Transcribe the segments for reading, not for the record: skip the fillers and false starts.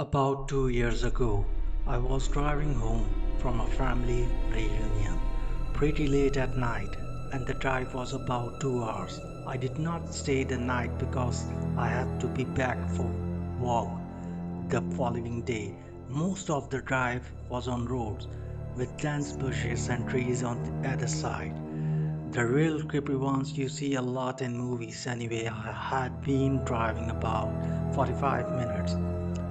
About 2 years ago, I was driving home from a family reunion pretty late at night, and the drive was about 2 hours. I did not stay the night because I had to be back for work the following day. Most of the drive was on roads with dense bushes and trees on the other side. The real creepy ones you see a lot in movies anyway. I had been driving about 45 minutes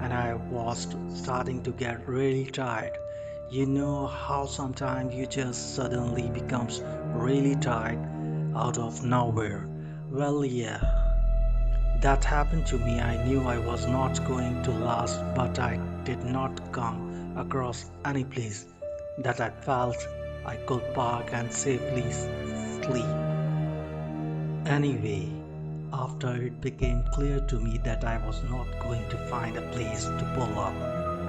and I was starting to get really tired. You know how sometimes you just suddenly becomes really tired out of nowhere. Well, yeah, that happened to me. I knew I was not going to last, but I did not come across any place that I felt I could park and safely sleep. Anyway, after it became clear to me that I was not going to find a place to pull up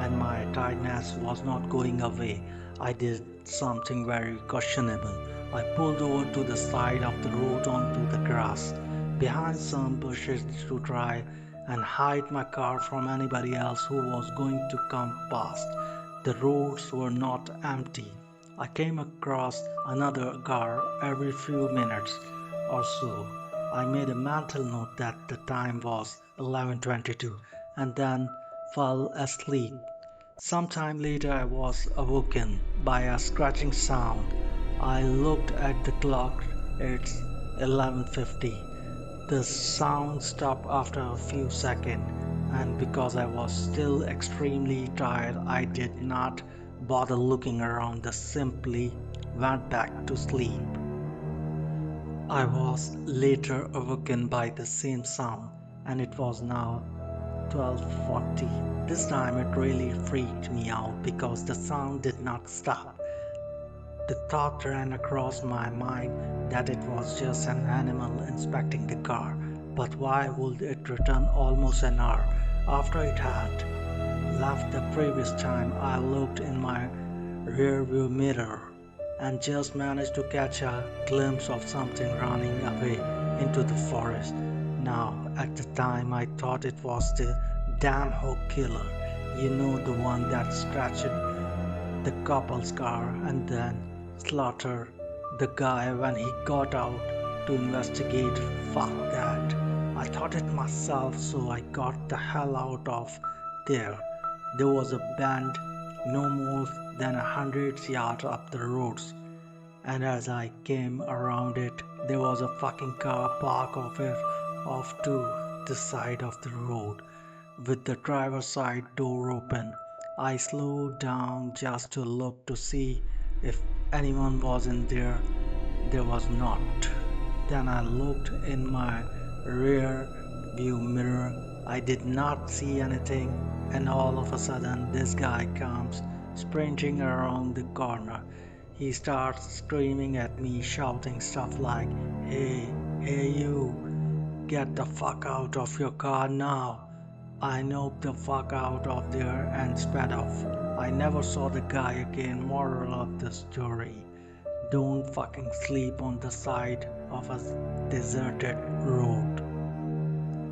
and my tiredness was not going away, I did something very questionable. I pulled over to the side of the road onto the grass behind some bushes to try and hide my car from anybody else who was going to come past. The roads were not empty. I came across another car every few minutes or so. I made a mental note that the time was 11:22 and then fell asleep. Sometime later I was awoken by a scratching sound. I looked at the clock. It's 11:50. The sound stopped after a few seconds, and because I was still extremely tired, I did not bother looking around. I simply went back to sleep. I was later awoken by the same sound, and it was now 12:40. This time it really freaked me out because the sound did not stop. The thought ran across my mind that it was just an animal inspecting the car, but why would it return almost an hour after it had left the previous time? I looked in my rearview mirror and just managed to catch a glimpse of something running away into the forest. Now, at the time, I thought it was the damn hog killer. You know, the one that scratched the couple's car and then slaughtered the guy when he got out to investigate. Fuck that. I thought it myself, so I got the hell out of there. There was a bend no more than 100 yards up the roads, and as I came around it, there was a fucking car parked off to the side of the road with the driver's side door open. I slowed down just to look to see if anyone was in there. There was not. Then I looked in my rear view mirror. I did not see anything, and all of a sudden, this guy comes sprinting around the corner. He starts screaming at me, shouting stuff like, "Hey, hey, you, get the fuck out of your car now." I knocked the fuck out of there and sped off. I never saw the guy again. Moral of the story: don't fucking sleep on the side of a deserted road.